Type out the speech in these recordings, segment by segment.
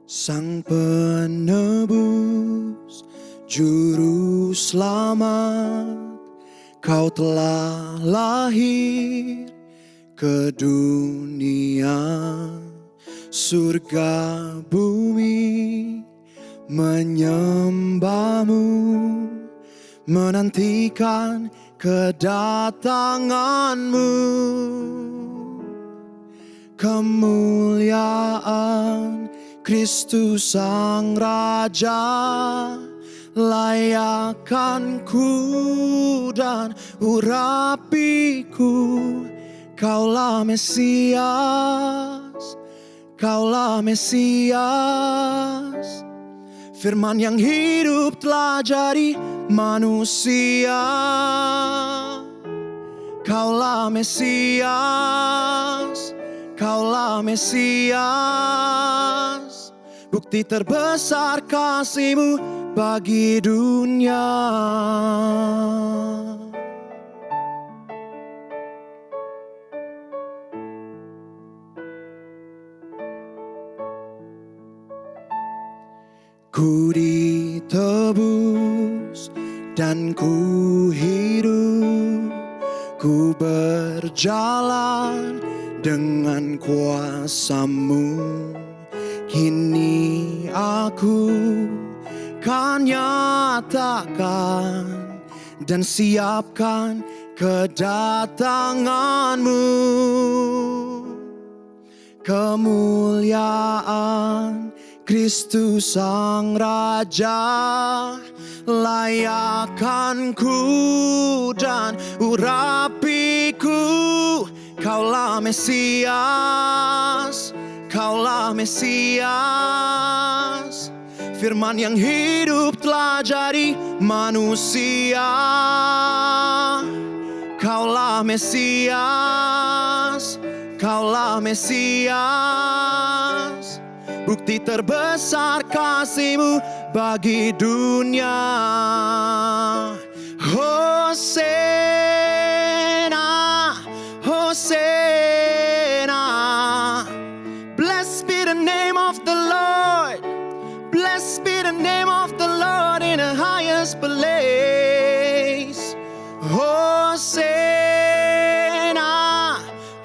Sang penebus, juru selamat, kau telah lahir ke dunia. Surga bumi menyembahmu, menantikan kedatanganmu. Kemuliaan Kristus Sang Raja, layakkan ku dan urapiku. Kaulah Mesias, Kaulah Mesias. Firman yang hidup telah jadi manusia. Kaulah Mesias, Kaulah Mesias. Bukti terbesar kasih-Mu bagi dunia. Ku ditebus dan ku hidup, ku berjalan dengan kuasa-Mu. Kini aku kan nyatakan dan siapkan kedatangan-Mu. Kemuliaan Kristus Sang Raja, layakkan ku dan urapiku. Kaulah Mesias, Kaulah Mesias. Firman yang hidup telah jadi manusia. Kaulah Mesias, Kaulah Mesias. Bukti terbesar kasih-Mu bagi dunia. Hosana, Hosana. Blessed be the name of the Lord. Blessed be the name of the Lord in the highest place. Hosana,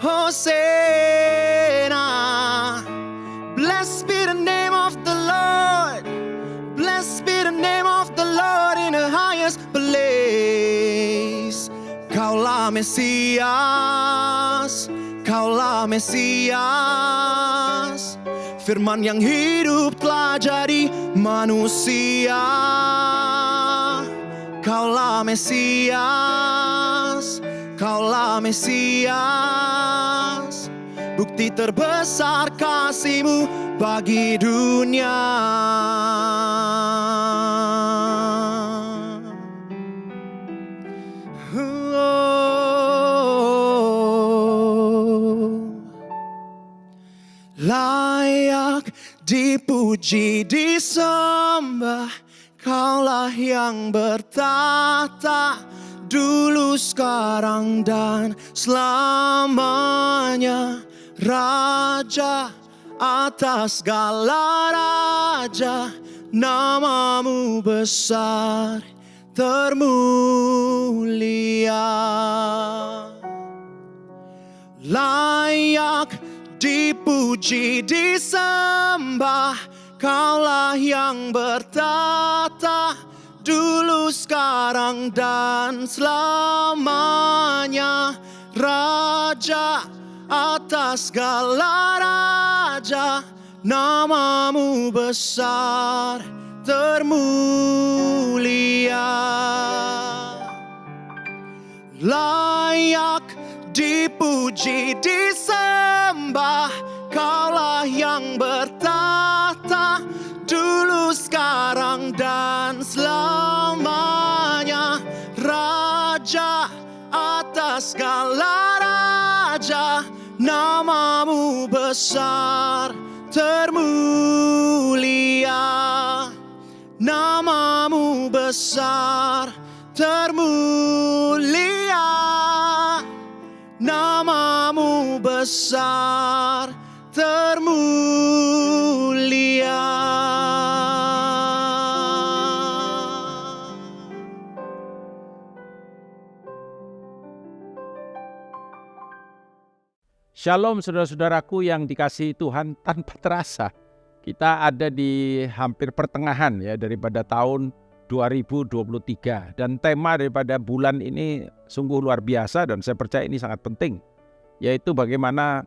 Hosana. Blessed be the name of the Lord. Blessed be the name of the Lord in the highest place. Kaulah Mesias, Kaulah Mesias. Firman yang hidup telah jadi manusia. Kaulah Mesias, Kaulah Mesias. Bukti terbesar kasih-Mu bagi dunia. Layak dipuji, disembah, Kaulah yang bertahta, dulu, sekarang, dan selamanya. Raja atas segala raja, nama-Mu besar termulia. Layak dipuji, disembah, Kaulah yang bertahta, dulu, sekarang, dan selamanya. Raja atas segala raja, nama-Mu besar termulia. Layak dipuji, disembah, Kaulah yang bertahta, dulu, sekarang, dan selamanya. Raja atas segala raja, nama-Mu besar termulia. Nama-Mu besar termulia. Nama-Mu besar termulia. Shalom saudara-saudaraku yang dikasihi Tuhan, tanpa terasa kita ada di hampir pertengahan ya daripada tahun 2023, dan tema daripada bulan ini sungguh luar biasa dan saya percaya ini sangat penting, yaitu bagaimana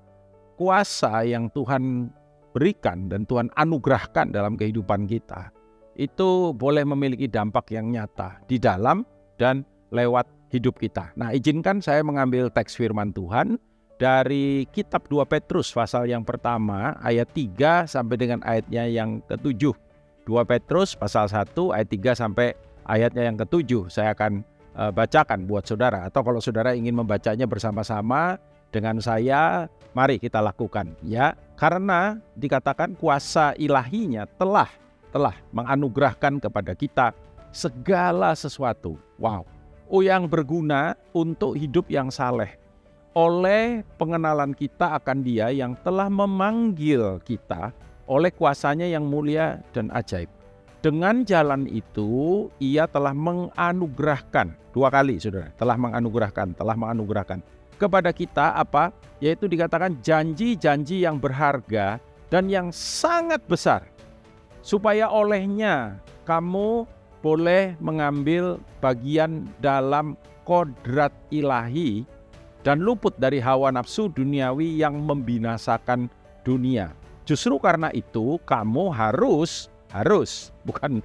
kuasa yang Tuhan berikan dan Tuhan anugerahkan dalam kehidupan kita itu boleh memiliki dampak yang nyata di dalam dan lewat hidup kita. Nah, izinkan saya mengambil teks firman Tuhan dari kitab 2 Petrus pasal yang pertama ayat 3 sampai dengan ayatnya yang ke-7. 2 Petrus pasal 1 ayat 3 sampai ayatnya yang ke-7. Saya akan bacakan buat saudara, atau kalau saudara ingin membacanya bersama-sama dengan saya, mari kita lakukan ya. Karena dikatakan kuasa ilahinya telah menganugerahkan kepada kita segala sesuatu. Wow. Yang berguna untuk hidup yang saleh, oleh pengenalan kita akan Dia yang telah memanggil kita oleh kuasanya yang mulia dan ajaib. Dengan jalan itu Ia telah menganugerahkan, 2 kali saudara, telah menganugerahkan kepada kita apa? Yaitu dikatakan janji-janji yang berharga dan yang sangat besar, supaya olehnya kamu boleh mengambil bagian dalam kodrat ilahi dan luput dari hawa nafsu duniawi yang membinasakan dunia. Justru karena itu kamu harus bukan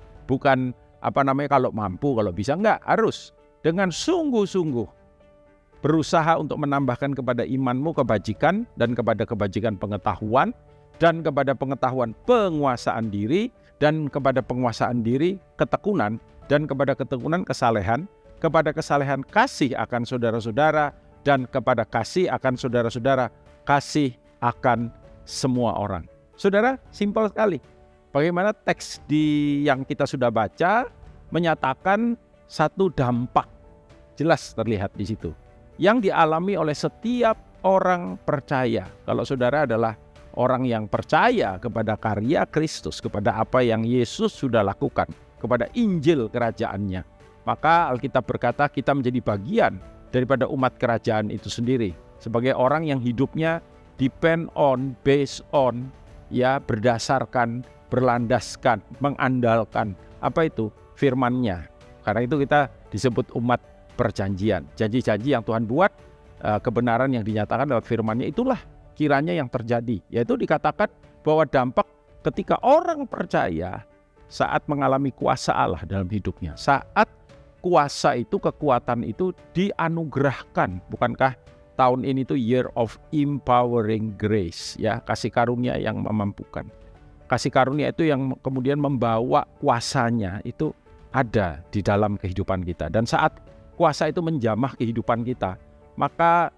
kalau mampu, kalau bisa, enggak, harus dengan sungguh-sungguh berusaha untuk menambahkan kepada imanmu kebajikan, dan kepada kebajikan pengetahuan, dan kepada pengetahuan penguasaan diri, dan kepada penguasaan diri ketekunan, dan kepada ketekunan kesalehan, kepada kesalehan kasih akan saudara-saudara, dan kepada kasih akan saudara-saudara, kasih akan semua orang. Saudara, simpel sekali. Bagaimana teks yang kita sudah baca menyatakan satu dampak jelas terlihat di situ yang dialami oleh setiap orang percaya. Kalau saudara adalah orang yang percaya kepada karya Kristus, kepada apa yang Yesus sudah lakukan, kepada Injil kerajaannya, maka Alkitab berkata kita menjadi bagian daripada umat kerajaan itu sendiri, sebagai orang yang hidupnya based on, ya, berdasarkan, berlandaskan, mengandalkan apa itu? Firman-Nya. Karena itu kita disebut umat perjanjian. Janji-janji yang Tuhan buat, kebenaran yang dinyatakan lewat firman-Nya, itulah kiranya yang terjadi. Yaitu dikatakan bahwa dampak ketika orang percaya saat mengalami kuasa Allah dalam hidupnya, saat kuasa itu, kekuatan itu dianugerahkan. Bukankah tahun ini tuh year of empowering grace, ya, kasih karunia yang memampukan. Kasih karunia itu yang kemudian membawa kuasanya itu ada di dalam kehidupan kita. Dan saat kuasa itu menjamah kehidupan kita, maka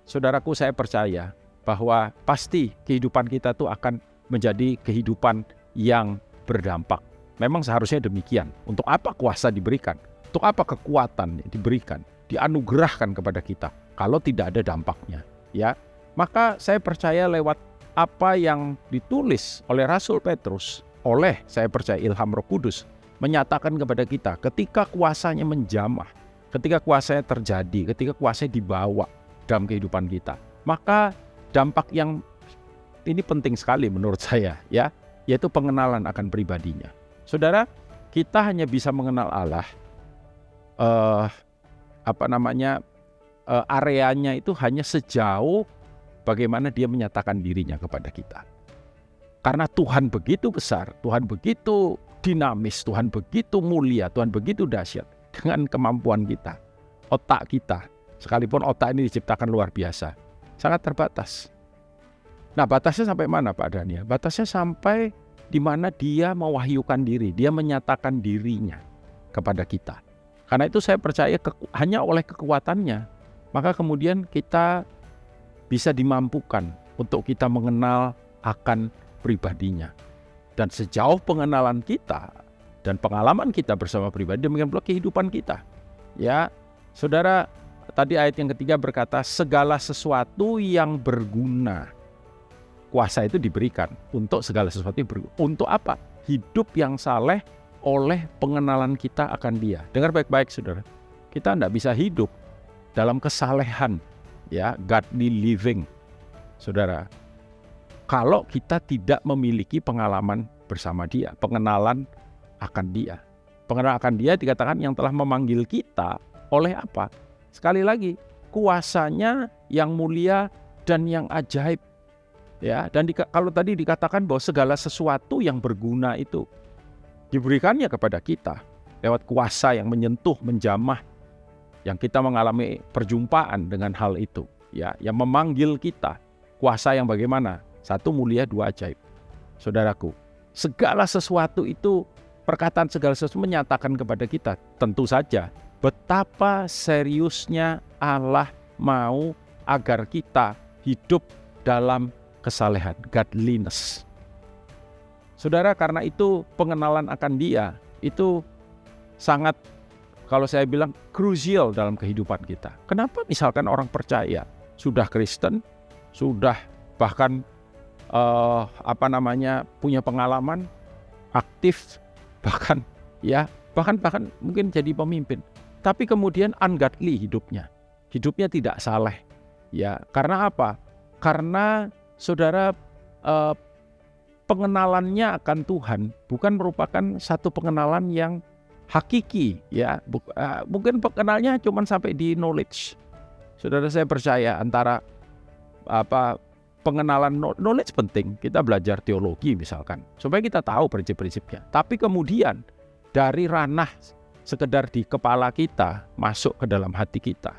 saudaraku, saya percaya bahwa pasti kehidupan kita tuh akan menjadi kehidupan yang berdampak. Memang seharusnya demikian. Untuk apa kuasa diberikan? Untuk apa kekuatan diberikan, dianugerahkan kepada kita kalau tidak ada dampaknya, ya? Maka saya percaya lewat apa yang ditulis oleh Rasul Petrus, saya percaya ilham Roh Kudus, menyatakan kepada kita ketika kuasanya menjamah, ketika kuasanya terjadi, ketika kuasanya dibawa dalam kehidupan kita, maka dampak yang ini penting sekali menurut saya, ya, yaitu pengenalan akan pribadinya. Saudara, kita hanya bisa mengenal Allah, areanya itu hanya sejauh bagaimana Dia menyatakan dirinya kepada kita. Karena Tuhan begitu besar, Tuhan begitu dinamis, Tuhan begitu mulia, Tuhan begitu dahsyat dengan kemampuan kita. Otak kita, sekalipun otak ini diciptakan luar biasa, sangat terbatas. Nah, batasnya sampai mana Pak Daniel? Batasnya sampai di mana Dia mewahyukan diri, Dia menyatakan dirinya kepada kita. Karena itu saya percaya hanya oleh kekuatannya, maka kemudian kita bisa dimampukan untuk kita mengenal akan pribadinya. Dan sejauh pengenalan kita dan pengalaman kita bersama pribadi, demikian pula kehidupan kita. Ya, saudara, tadi ayat yang ketiga berkata segala sesuatu yang berguna. Kuasa itu diberikan untuk segala sesuatu yang berguna. Untuk apa? Hidup yang saleh oleh pengenalan kita akan Dia. Dengar baik-baik saudara, kita tidak bisa hidup dalam kesalehan, ya, godly living, saudara, kalau kita tidak memiliki pengalaman bersama dia, pengenalan akan dia. Pengenalan akan dia dikatakan yang telah memanggil kita oleh apa? Sekali lagi, kuasanya yang mulia dan yang ajaib. Ya, dan kalau tadi dikatakan bahwa segala sesuatu yang berguna itu diberikannya kepada kita lewat kuasa yang menyentuh, menjamah, yang kita mengalami perjumpaan dengan hal itu, ya, yang memanggil kita. Kuasa yang bagaimana? Satu mulia, dua ajaib. Saudaraku, segala sesuatu itu, perkataan segala sesuatu menyatakan kepada kita, tentu saja betapa seriusnya Allah mau agar kita hidup dalam kesalehan, godliness. Saudara, karena itu pengenalan akan dia itu sangat, kalau saya bilang, krusial dalam kehidupan kita. Kenapa misalkan orang percaya, sudah Kristen, sudah bahkan punya pengalaman aktif, bahkan mungkin jadi pemimpin, tapi kemudian ungodly hidupnya tidak saleh. Ya, karena apa? Karena saudara, pengenalannya akan Tuhan bukan merupakan satu pengenalan yang hakiki, ya. Mungkin pengenalnya cuma sampai di knowledge. Saudara, saya percaya antara pengenalan knowledge penting, kita belajar teologi misalkan, supaya kita tahu prinsip-prinsipnya. Tapi kemudian dari ranah sekedar di kepala kita masuk ke dalam hati kita,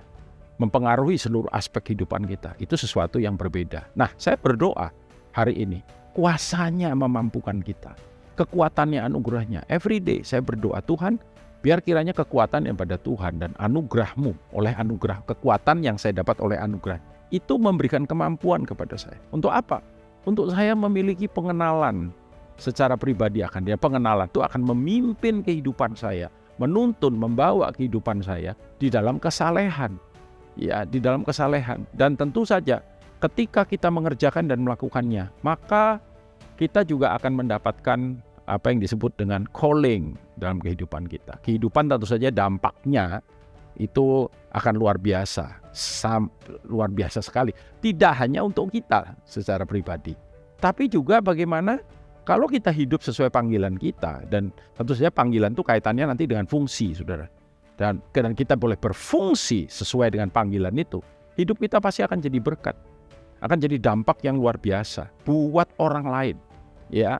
mempengaruhi seluruh aspek kehidupan kita, itu sesuatu yang berbeda. Nah, saya berdoa hari ini, kuasanya memampukan kita, kekuatannya, anugerahnya. Every day saya berdoa, Tuhan, biar kiranya kekuatan yang pada Tuhan dan anugerah-Mu, oleh anugerah, kekuatan yang saya dapat oleh anugerah, itu memberikan kemampuan kepada saya. Untuk apa? Untuk saya memiliki pengenalan secara pribadi akan dia. Pengenalan itu akan memimpin kehidupan saya, menuntun, membawa kehidupan saya di dalam kesalehan. Ya, di dalam kesalehan. Dan tentu saja ketika kita mengerjakan dan melakukannya, maka kita juga akan mendapatkan apa yang disebut dengan calling dalam kehidupan kita. Kehidupan tentu saja dampaknya itu akan luar biasa sekali. Tidak hanya untuk kita secara pribadi, tapi juga bagaimana kalau kita hidup sesuai panggilan kita. Dan tentu saja panggilan itu kaitannya nanti dengan fungsi, saudara. Dan kita boleh berfungsi sesuai dengan panggilan itu, hidup kita pasti akan jadi berkat, akan jadi dampak yang luar biasa buat orang lain. Ya,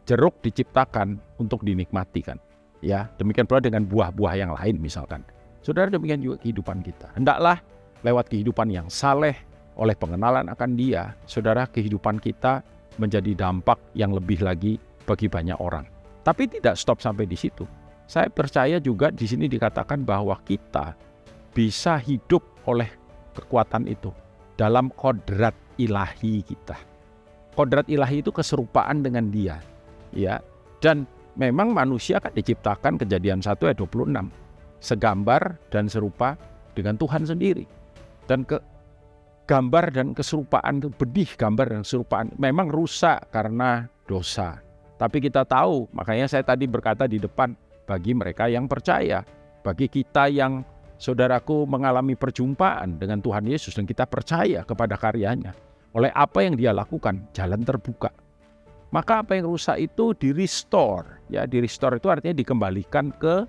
jeruk diciptakan untuk dinikmati kan. Ya, demikian pula dengan buah-buah yang lain misalkan. Saudara, demikian juga kehidupan kita. Hendaklah lewat kehidupan yang saleh, oleh pengenalan akan dia, saudara, kehidupan kita menjadi dampak yang lebih lagi bagi banyak orang. Tapi tidak stop sampai di situ. Saya percaya juga di sini dikatakan bahwa kita bisa hidup oleh kekuatan itu dalam kodrat ilahi kita. Kodrat ilahi itu keserupaan dengan dia, ya. Dan memang manusia kan diciptakan, Kejadian 1 ayat 26, segambar dan serupa dengan Tuhan sendiri. Dan gambar dan keserupaan itu, benih gambar dan keserupaan memang rusak karena dosa. Tapi kita tahu, makanya saya tadi berkata di depan, bagi mereka yang percaya, bagi kita yang, saudaraku, mengalami perjumpaan dengan Tuhan Yesus dan kita percaya kepada karyanya, oleh apa yang dia lakukan, jalan terbuka. Maka apa yang rusak itu di-restore. Ya, di-restore itu artinya dikembalikan ke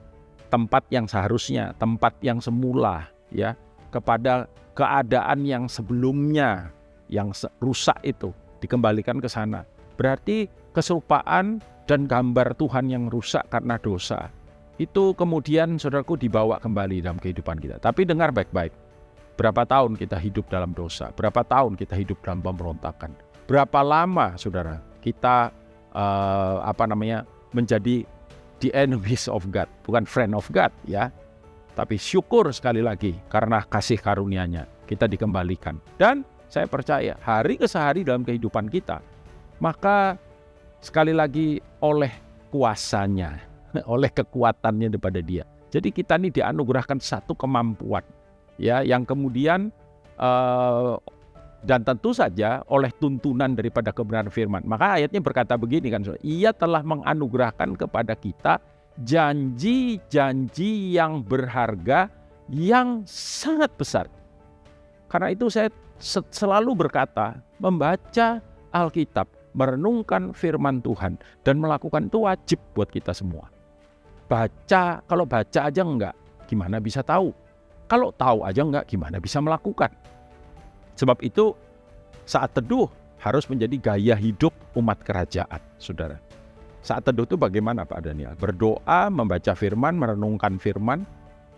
tempat yang seharusnya, tempat yang semula, ya, kepada keadaan yang sebelumnya, yang rusak itu dikembalikan ke sana. Berarti keserupaan dan gambar Tuhan yang rusak karena dosa itu kemudian, saudaraku, dibawa kembali dalam kehidupan kita. Tapi dengar baik-baik, berapa tahun kita hidup dalam dosa, berapa tahun kita hidup dalam pemberontakan, berapa lama, saudara, kita menjadi the enemies of God, bukan friend of God, ya. Tapi syukur sekali lagi karena kasih karunia-Nya kita dikembalikan. Dan saya percaya hari ke hari dalam kehidupan kita, maka sekali lagi oleh kuasanya, oleh kekuatannya daripada dia. Jadi kita ini dianugerahkan satu kemampuan, ya, yang kemudian dan tentu saja oleh tuntunan daripada kebenaran firman. Maka ayatnya berkata begini kan, Ia telah menganugerahkan kepada kita janji-janji yang berharga yang sangat besar. Karena itu saya selalu berkata, membaca Alkitab, merenungkan firman Tuhan, dan melakukan itu wajib buat kita semua. Baca, kalau baca aja enggak, gimana bisa tahu? Kalau tahu aja enggak, gimana bisa melakukan? Sebab itu, saat teduh harus menjadi gaya hidup umat kerajaan, saudara. Saat teduh itu bagaimana Pak Daniel? Berdoa, membaca firman, merenungkan firman,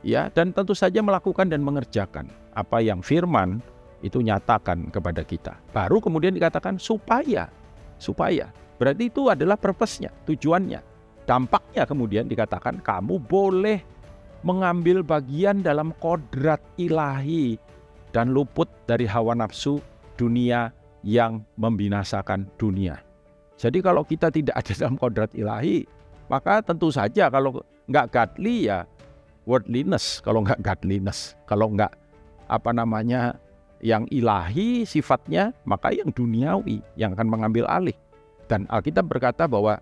ya, dan tentu saja melakukan dan mengerjakan apa yang firman itu nyatakan kepada kita. Baru kemudian dikatakan supaya. Berarti itu adalah purpose-nya, tujuannya. Dampaknya kemudian dikatakan kamu boleh mengambil bagian dalam kodrat ilahi dan luput dari hawa nafsu dunia yang membinasakan dunia. Jadi kalau kita tidak ada dalam kodrat ilahi, maka tentu saja kalau nggak godly ya worldliness, kalau nggak godliness, kalau nggak yang ilahi sifatnya, maka yang duniawi yang akan mengambil alih. Dan Alkitab berkata bahwa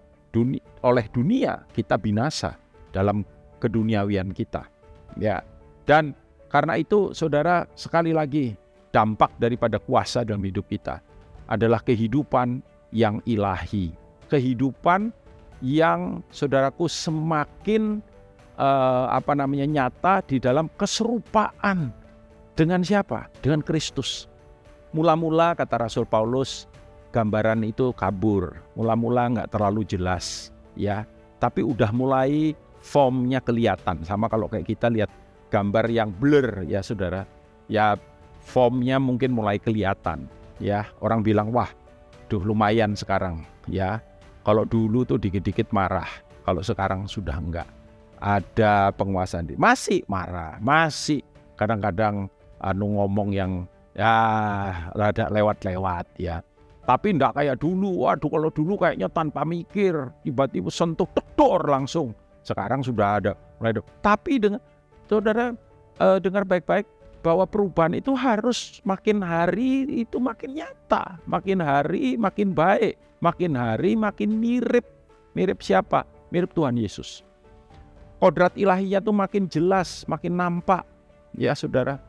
oleh dunia kita binasa dalam keduniawian kita. Ya. Dan karena itu saudara, sekali lagi dampak daripada kuasa dalam hidup kita adalah kehidupan yang ilahi, kehidupan yang saudaraku semakin nyata di dalam keserupaan dengan siapa? Dengan Kristus. Mula-mula kata Rasul Paulus, gambaran itu kabur, mula-mula nggak terlalu jelas, ya. Tapi udah mulai formnya kelihatan. Sama kalau kayak kita lihat gambar yang blur, ya saudara, ya formnya mungkin mulai kelihatan, ya. Orang bilang wah, lumayan sekarang, ya. Kalau dulu tuh dikit-dikit marah, kalau sekarang sudah enggak. Ada penguasaan diri, masih marah, masih kadang-kadang ngomong yang ya rada lewat-lewat, ya. Tapi enggak kayak dulu. Waduh, kalau dulu kayaknya tanpa mikir, tiba-tiba sentuh tektor langsung. Sekarang sudah ada mulai. Tapi saudara dengar baik-baik bahwa perubahan itu harus makin hari itu makin nyata, makin hari makin baik, makin hari makin mirip siapa? Mirip Tuhan Yesus. Kodrat ilahinya itu makin jelas, makin nampak, ya saudara.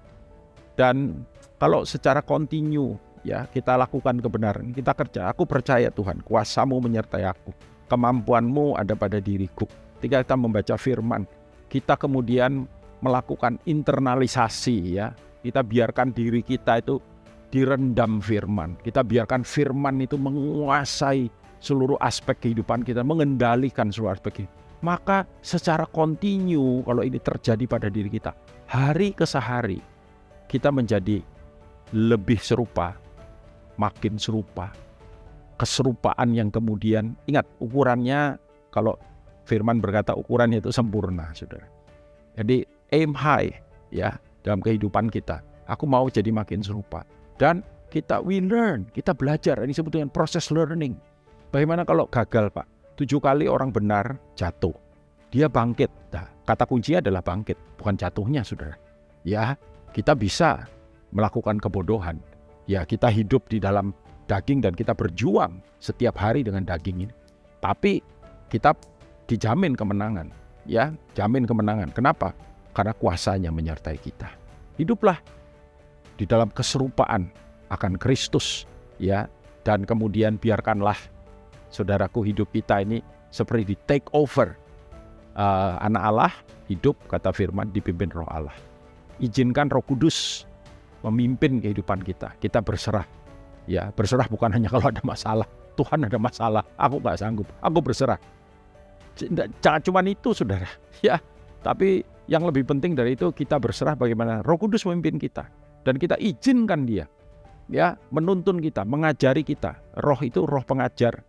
Dan kalau secara kontinu, ya kita lakukan kebenaran, kita kerja. Aku percaya Tuhan, kuasa-Mu menyertai aku, kemampuan-Mu ada pada diriku. Ketika kita membaca firman, kita kemudian melakukan internalisasi, ya. Kita biarkan diri kita itu direndam firman. Kita biarkan firman itu menguasai seluruh aspek kehidupan kita, mengendalikan seluruh aspek kehidupan. Maka secara kontinu kalau ini terjadi pada diri kita, hari ke sehari kita menjadi lebih serupa, makin serupa. Keserupaan yang kemudian, ingat ukurannya, kalau firman berkata ukurannya itu sempurna, saudara. Jadi aim high, ya, dalam kehidupan kita. Aku mau jadi makin serupa. Dan we learn, kita belajar. Ini disebut dengan proses learning. Bagaimana kalau gagal, Pak? 7 kali orang benar jatuh, dia bangkit. Nah, kata kuncinya adalah bangkit, bukan jatuhnya, saudara. Ya, kita bisa melakukan kebodohan. Ya, kita hidup di dalam daging dan kita berjuang setiap hari dengan daging ini. Tapi kita dijamin kemenangan. Ya, jamin kemenangan. Kenapa? Karena kuasanya menyertai kita. Hiduplah di dalam keserupaan akan Kristus, ya, dan kemudian biarkanlah saudaraku hidup kita ini seperti di take over anak Allah, hidup kata firman dipimpin Roh Allah. Izinkan Roh Kudus memimpin kehidupan kita. Kita berserah, ya, berserah bukan hanya kalau ada masalah. Tuhan ada masalah, aku nggak sanggup, aku berserah. Jangan cuma itu, saudara, ya. Tapi yang lebih penting dari itu, kita berserah bagaimana Roh Kudus memimpin kita dan kita izinkan Dia, ya, menuntun kita, mengajari kita. Roh itu roh pengajar,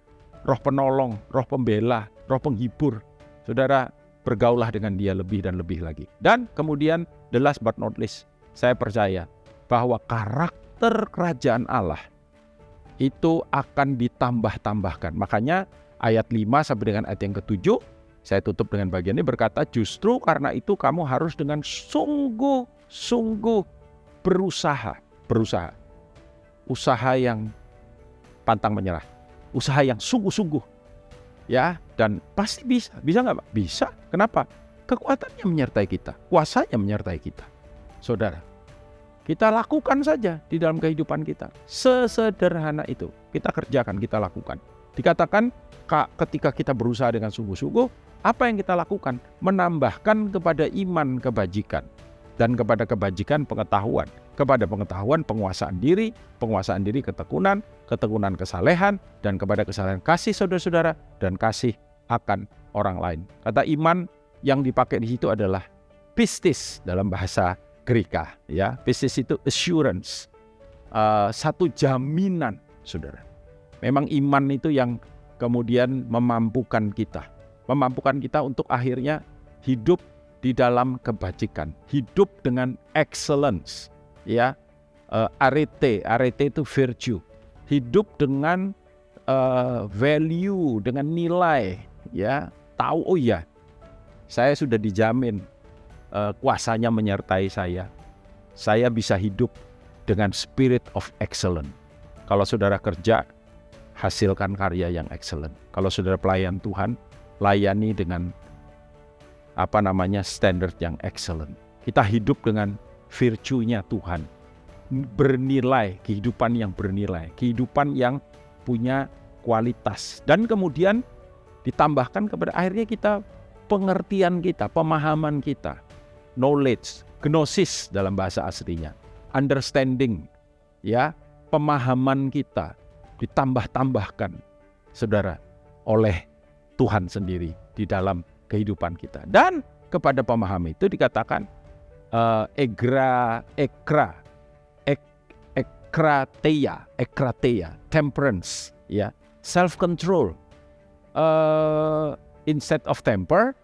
roh penolong, roh pembela, roh penghibur. Saudara, bergaullah dengan Dia lebih dan lebih lagi. Dan kemudian the last but not least, saya percaya bahwa karakter kerajaan Allah itu akan ditambah-tambahkan. Makanya ayat 5 sampai dengan ayat yang ke-7, saya tutup dengan bagian ini berkata, justru karena itu kamu harus dengan sungguh-sungguh berusaha. Usaha yang pantang menyerah. Usaha yang sungguh-sungguh. Ya, dan pasti bisa. Bisa nggak, Pak? Bisa. Kenapa? Kekuatannya menyertai kita. Kuasanya menyertai kita. Saudara, Kita lakukan saja di dalam kehidupan kita. Sesederhana itu. Kita kerjakan, kita lakukan. Dikatakan ketika kita berusaha dengan sungguh-sungguh, apa yang kita lakukan? Menambahkan kepada iman kebajikan. Dan kepada kebajikan pengetahuan. Kepada pengetahuan penguasaan diri ketekunan, ketekunan kesalehan, dan kepada kesalehan kasih saudara-saudara, dan kasih akan orang lain. Kata iman yang dipakai di situ adalah pistis dalam bahasa Greka, ya. Pistis itu assurance, satu jaminan, saudara. Memang iman itu yang kemudian memampukan kita untuk akhirnya hidup di dalam kebajikan, hidup dengan excellence, ya. Arete itu virtue, hidup dengan value, dengan nilai, ya. Tahu, oh ya, saya sudah dijamin kuasanya menyertai saya bisa hidup dengan spirit of excellence. Kalau saudara kerja, hasilkan karya yang excellent. Kalau saudara pelayan Tuhan, layani dengan standard yang excellent. Kita hidup dengan virtue-nya Tuhan, bernilai, kehidupan yang bernilai, kehidupan yang punya kualitas, dan kemudian ditambahkan kepada akhirnya kita pengertian kita, pemahaman kita, knowledge, gnosis dalam bahasa aslinya, understanding, ya, pemahaman kita ditambah-tambahkan, saudara, oleh Tuhan sendiri di dalam kehidupan kita. Dan kepada pemahaman itu dikatakan ekrateia, temperance, ya, self-control. Instead of temper,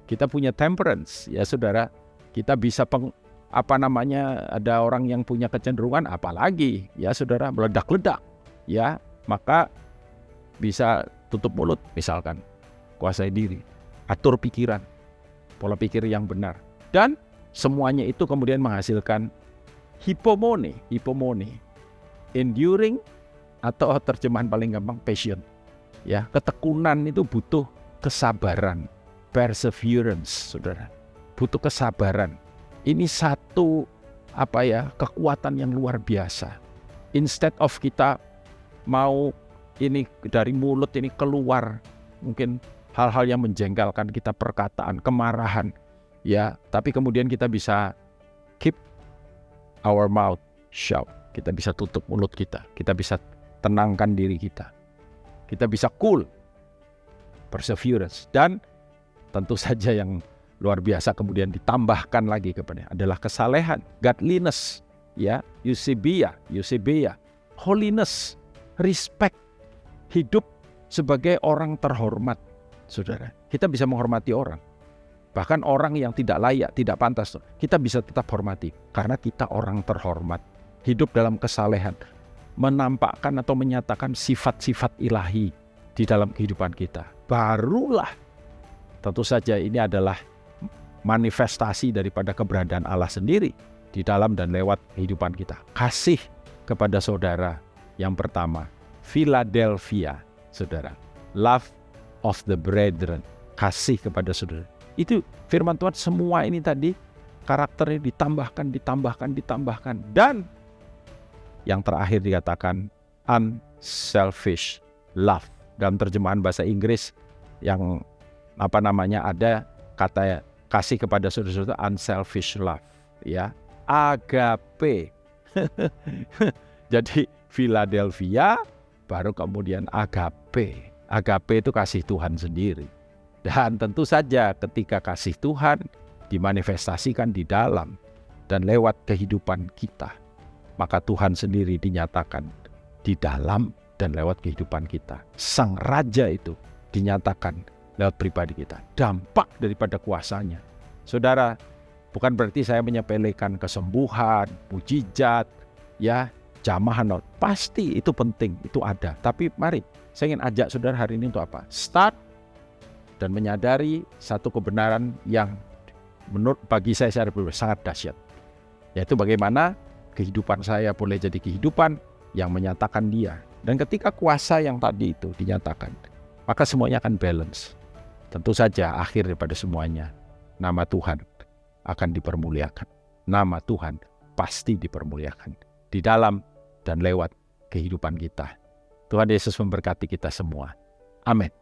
kita punya temperance, ya saudara. Kita bisa ada orang yang punya kecenderungan, apalagi, ya saudara, meledak-ledak, ya, maka bisa tutup mulut misalkan, kuasai diri, atur pikiran, pola pikir yang benar, dan semuanya itu kemudian menghasilkan hipomone, enduring, atau terjemahan paling gampang passion, ya. Ketekunan itu butuh kesabaran, perseverance, saudara, butuh kesabaran. Ini satu kekuatan yang luar biasa. Instead of kita mau ini dari mulut ini keluar mungkin hal-hal yang menjengkelkan kita, perkataan, kemarahan, ya, tapi kemudian kita bisa keep our mouth shut. Kita bisa tutup mulut kita bisa tenangkan diri kita bisa cool, perseverance, dan tentu saja yang luar biasa kemudian ditambahkan lagi kepada adalah kesalehan, godliness, ya, eusebia, holiness, respect, hidup sebagai orang terhormat, saudara. Kita bisa menghormati orang, bahkan orang yang tidak layak, tidak pantas, kita bisa tetap hormati karena kita orang terhormat. Hidup dalam kesalehan, menampakkan atau menyatakan sifat-sifat ilahi di dalam kehidupan kita. Barulah tentu saja ini adalah manifestasi daripada keberadaan Allah sendiri di dalam dan lewat kehidupan kita. Kasih kepada saudara yang pertama, Philadelphia, saudara. Love of the brethren, kasih kepada saudara. Itu firman Tuhan, semua ini tadi karakternya ditambahkan. Dan yang terakhir dikatakan unselfish love. Dalam terjemahan bahasa Inggris yang ada kata kasih kepada saudara-saudara, unselfish love, ya, agape. Jadi Philadelphia baru kemudian agape. Agape itu kasih Tuhan sendiri. Dan tentu saja ketika kasih Tuhan dimanifestasikan di dalam dan lewat kehidupan kita, maka Tuhan sendiri dinyatakan di dalam dan lewat kehidupan kita. Sang Raja itu dinyatakan lewat pribadi kita. Dampak daripada kuasanya, saudara, bukan berarti saya menyepelekan kesembuhan, mujizat, ya, jamahan. Pasti itu penting, itu ada. Tapi mari, saya ingin ajak saudara hari ini untuk apa? Start dan menyadari satu kebenaran yang menurut bagi saya secara pribadi sangat dahsyat, yaitu bagaimana kehidupan saya boleh jadi kehidupan yang menyatakan Dia. Dan ketika kuasa yang tadi itu dinyatakan, maka semuanya akan balance. Tentu saja akhir daripada semuanya, nama Tuhan akan dipermuliakan. Nama Tuhan pasti dipermuliakan di dalam dan lewat kehidupan kita. Tuhan Yesus memberkati kita semua. Amin.